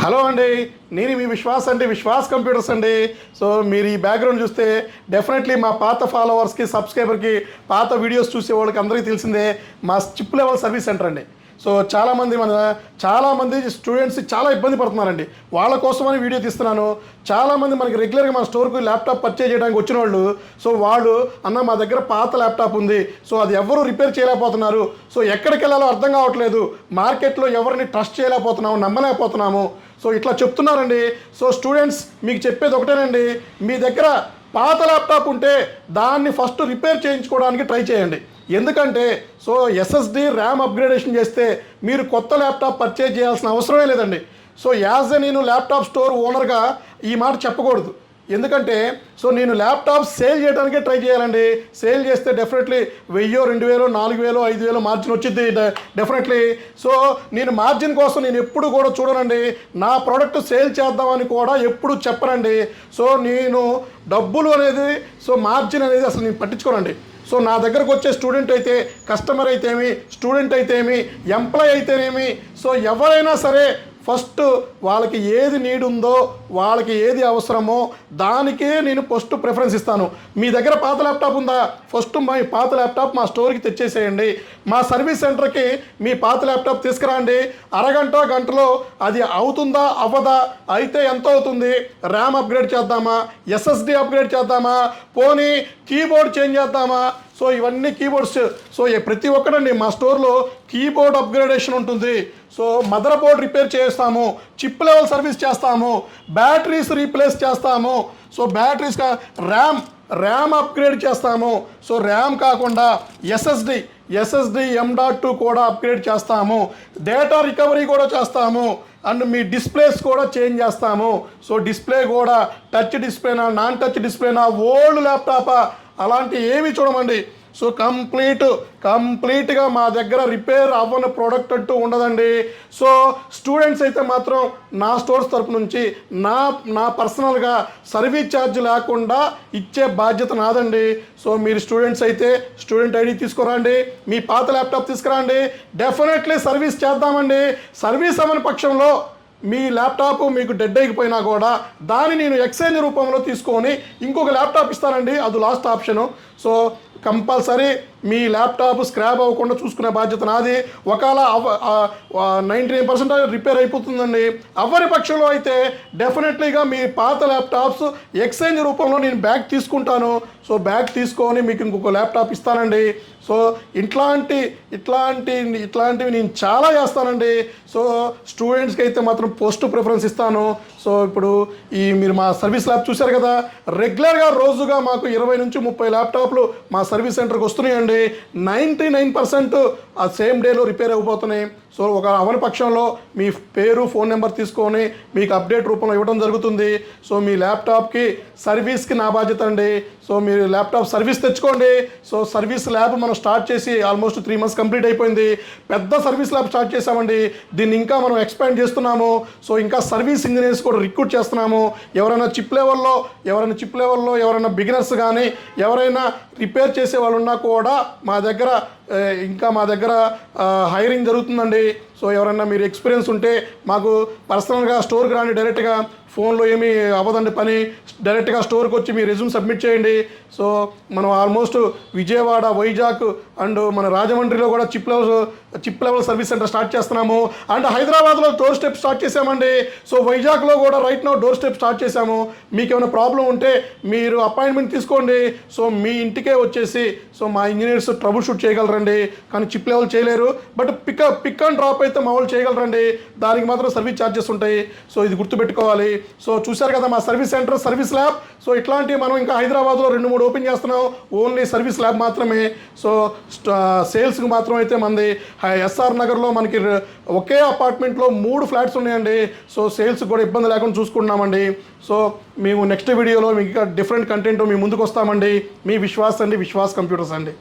Hello అండి, నేను మీ విశ్వాస్ అండి, విశ్వాస్ కంప్యూటర్స్ అండి. సో మీరు ఈ బ్యాక్గ్రౌండ్ చూస్తే డెఫినెట్లీ మా పాత ఫాలోవర్స్కి, సబ్స్క్రైబర్కి, పాత వీడియోస్ చూసే వాళ్ళకి అందరికీ తెలిసిందే మా చిప్ లెవెల్ సర్వీస్ సెంటర్ అండి. సో చాలామంది స్టూడెంట్స్ చాలా ఇబ్బంది పడుతున్నారండి. వాళ్ళ కోసమని వీడియో తీస్తున్నాను. చాలామంది మనకి రెగ్యులర్గా మన స్టోర్కి ల్యాప్టాప్ పర్చేజ్ చేయడానికి వచ్చిన వాళ్ళు, సో వాళ్ళు అన్న మా దగ్గర పాత ల్యాప్టాప్ ఉంది, సో అది ఎవరు రిపేర్ చేయలేకపోతున్నారు, సో ఎక్కడికి వెళ్ళాలో అర్థం కావట్లేదు, మార్కెట్లో ఎవరిని ట్రస్ట్ చేయలేకపోతున్నాము, నమ్మలేకపోతున్నాము, సో ఇట్లా చెప్తున్నారండి. సో స్టూడెంట్స్ మీకు చెప్పేది ఒకటేనండి, మీ దగ్గర పాత ల్యాప్టాప్ ఉంటే దాన్ని ఫస్ట్ రిపేర్ చేయించుకోవడానికి ట్రై చేయండి. ఎందుకంటే సో ఎస్ఎస్డి ర్యామ్ అప్గ్రేడేషన్ చేస్తే మీరు కొత్త ల్యాప్టాప్ పర్చేజ్ చేయాల్సిన అవసరమే లేదండి. సో యాజ్ ఎ నేను ల్యాప్టాప్ స్టోర్ ఓనర్గా ఈ మాట చెప్పకూడదు. ఎందుకంటే సో నేను ల్యాప్టాప్ సేల్ చేయడానికే ట్రై చేయాలండి. సేల్ చేస్తే డెఫినెట్లీ 1000, 2000, 4000, 5000 మార్జిన్ వచ్చింది డెఫినెట్లీ. సో నేను మార్జిన్ కోసం నేను ఎప్పుడు కూడా చూడనండి. నా ప్రోడక్ట్ సేల్ చేద్దామని కూడా ఎప్పుడు చెప్పనండి. సో నేను డబ్బులు అనేది, సో మార్జిన్ అనేది అసలు నేను పట్టించుకోనండి. సో నా దగ్గరకు వచ్చే స్టూడెంట్ అయితే, కస్టమర్ అయితేమి, స్టూడెంట్ అయితేమి, ఎంప్లాయ్ అయితేనేమి, సో ఎవరైనా సరే ఫస్ట్ వాళ్ళకి ఏది నీడ్ ఉందో, వాళ్ళకి ఏది అవసరమో దానికే నేను ఫస్ట్ ప్రిఫరెన్స్ ఇస్తాను. మీ దగ్గర పాత ల్యాప్టాప్ ఉందా, ఫస్ట్ మీ పాత ల్యాప్టాప్ మా స్టోర్కి తెచ్చేసేయండి. మా సర్వీస్ సెంటర్కి మీ పాత ల్యాప్టాప్ తీసుకురండి. అరగంట గంటలో అది అవుతుందా అవ్వదా, అయితే ఎంత అవుతుంది, ర్యామ్ అప్గ్రేడ్ చేద్దామా, ఎస్ఎస్డి అప్గ్రేడ్ చేద్దామా, పోనీ కీబోర్డ్ చేంజ్ చేద్దామా, సో ఇవన్నీ కీబోర్డ్స్. సో ప్రతి ఒక్కటండి మా స్టోర్లో కీబోర్డ్ అప్గ్రేడేషన్ ఉంటుంది. సో మదర్ బోర్డ్ రిపేర్ చేస్తాము, చిప్ లెవెల్ సర్వీస్ చేస్తాము, బ్యాటరీస్ రీప్లేస్ చేస్తాము, సో బ్యాటరీస్ ర్యామ్ అప్గ్రేడ్ చేస్తాము. సో ర్యామ్ కాకుండా ఎస్ఎస్డి M.2 కూడా అప్గ్రేడ్ చేస్తాము, డేటా రికవరీ కూడా చేస్తాము, అండ్ మీ డిస్ప్లేస్ కూడా చేంజ్ చేస్తాము. సో డిస్ప్లే కూడా టచ్ డిస్ప్లేనా, నాన్ టచ్ డిస్ప్లేనా, ఓల్డ్ ల్యాప్టాపా, అలాంటి ఏమి చూడమండి. సో కంప్లీట్గా మా దగ్గర రిపేర్ అవ్వని ప్రోడక్ట్ అంటూ ఉండదండి. సో స్టూడెంట్స్ అయితే మాత్రం నా స్టోర్స్ తరపు నుంచి నా పర్సనల్గా సర్వీస్ ఛార్జ్ లేకుండా ఇచ్చే బాధ్యత నాదండి. సో మీరు స్టూడెంట్స్ అయితే స్టూడెంట్ ఐడి తీసుకురండి, మీ పాత ల్యాప్టాప్ తీసుకురండి, డెఫినెట్లీ సర్వీస్ చేద్దామండి. సర్వీస్ అవ్వని పక్షంలో మీ ల్యాప్టాప్ మీకు డెడ్ అయిపోయినా కూడా దాన్ని నేను ఎక్స్చేంజ్ రూపంలో తీసుకొని ఇంకొక ల్యాప్టాప్ ఇస్తానండి. అది లాస్ట్ ఆప్షను. సో కంపల్సరీ మీ ల్యాప్టాప్ స్క్రాప్ అవ్వకుండా చూసుకునే బాధ్యత నాది. ఒకవేళ 99% రిపేర్ అయిపోతుందండి. అవ్వని పక్షంలో అయితే డెఫినెట్లీగా మీ పాత ల్యాప్టాప్స్ ఎక్స్చేంజ్ రూపంలో నేను బ్యాగ్ తీసుకుంటాను. సో బ్యాగ్ తీసుకొని మీకు ఇంకొక ల్యాప్టాప్ ఇస్తానండి. సో ఇట్లాంటివి నేను చాలా చేస్తానండి. సో స్టూడెంట్స్కి అయితే మాత్రం పోస్ట్ ప్రిఫరెన్స్ ఇస్తాను. సో ఇప్పుడు మీరు మా సర్వీస్ ల్యాబ్ చూశారు కదా, రెగ్యులర్గా రోజుగా మాకు 20 నుంచి 30 ల్యాప్టాప్లు మా సర్వీస్ సెంటర్కి వస్తున్నాయండి. 99% ఆ సేమ్ డేలో రిపేర్ అయిపోతున్నాయి. సో ఒక అవని పక్షంలో మీ పేరు, ఫోన్ నెంబర్ తీసుకొని మీకు అప్డేట్ రూపంలో ఇవ్వడం జరుగుతుంది. సో మీ ల్యాప్టాప్కి సర్వీస్కి నా బాధ్యత అండి. సో మీరు ల్యాప్టాప్ సర్వీస్ తెచ్చుకోండి. సో సర్వీస్ ల్యాబ్ మనం స్టార్ట్ చేసి ఆల్మోస్ట్ 3 months కంప్లీట్ అయిపోయింది. పెద్ద సర్వీస్ ల్యాబ్ స్టార్ట్ చేసామండి. దీన్ని ఇంకా మనం ఎక్స్పాండ్ చేస్తున్నాము. సో ఇంకా సర్వీస్ ఇంజనీర్స్ కూడా రిక్రూట్ చేస్తున్నాము. ఎవరైనా చిప్ లెవెల్లో ఎవరైనా బిగినర్స్ కానీ ఎవరైనా రిపేర్ చేసే వాళ్ళు ఉన్నా కూడా మా దగ్గర హైరింగ్ జరుగుతుందండి. సో ఎవరైనా మీరు ఎక్స్పీరియన్స్ ఉంటే మాకు పర్సనల్గా స్టోర్కి రాండి, డైరెక్ట్గా ఫోన్లో ఏమీ అవ్వదండి పని, డైరెక్ట్గా స్టోర్కి వచ్చి మీ రెజ్యూమ్ సబ్మిట్ చేయండి. సో మనం ఆల్మోస్ట్ విజయవాడ, వైజాగ్ అండ్ మన రాజమండ్రిలో కూడా chip level service centre start చేస్తున్నాము. అండ్ హైదరాబాద్లో డోర్ స్టెప్ స్టార్ట్ చేసామండి. సో వైజాగ్లో కూడా right now door step start చేసాము. మీకు ఏమైనా ప్రాబ్లం ఉంటే మీరు అపాయింట్మెంట్ తీసుకోండి. సో మీ ఇంటికే వచ్చేసి సో మా ఇంజనీర్స్ ట్రబుల్ షూట్ చేయగలరండి. కానీ చిప్ లెవెల్ చేయలేరు, బట్ పిక్ అండ్ డ్రాప్ అయితే మా వాళ్ళు చేయగలరండి. దానికి మాత్రం సర్వీస్ ఛార్జెస్ ఉంటాయి. సో ఇది గుర్తుపెట్టుకోవాలి. సో చూశారు కదా మా service centre, service lab. So ఇట్లాంటివి మనం ఇంకా హైదరాబాద్లో 2-3 ఓపెన్ చేస్తున్నాం. ఓన్లీ సర్వీస్ ల్యాబ్ మాత్రమే. సో సేల్స్కి మాత్రం అయితే మంది ఎస్ఆర్ నగర్లో మనకి ఒకే అపార్ట్మెంట్లో 3 ఫ్లాట్స్ ఉన్నాయండి. సో సేల్స్ కూడా ఇబ్బంది లేకుండా చూసుకుంటున్నామండి. సో మేము నెక్స్ట్ వీడియోలో మీకు డిఫరెంట్ కంటెంట్ మీ ముందుకు వస్తామండి. మీ విశ్వాస్ అండి, విశ్వాస్ కంప్యూటర్స్ అండి.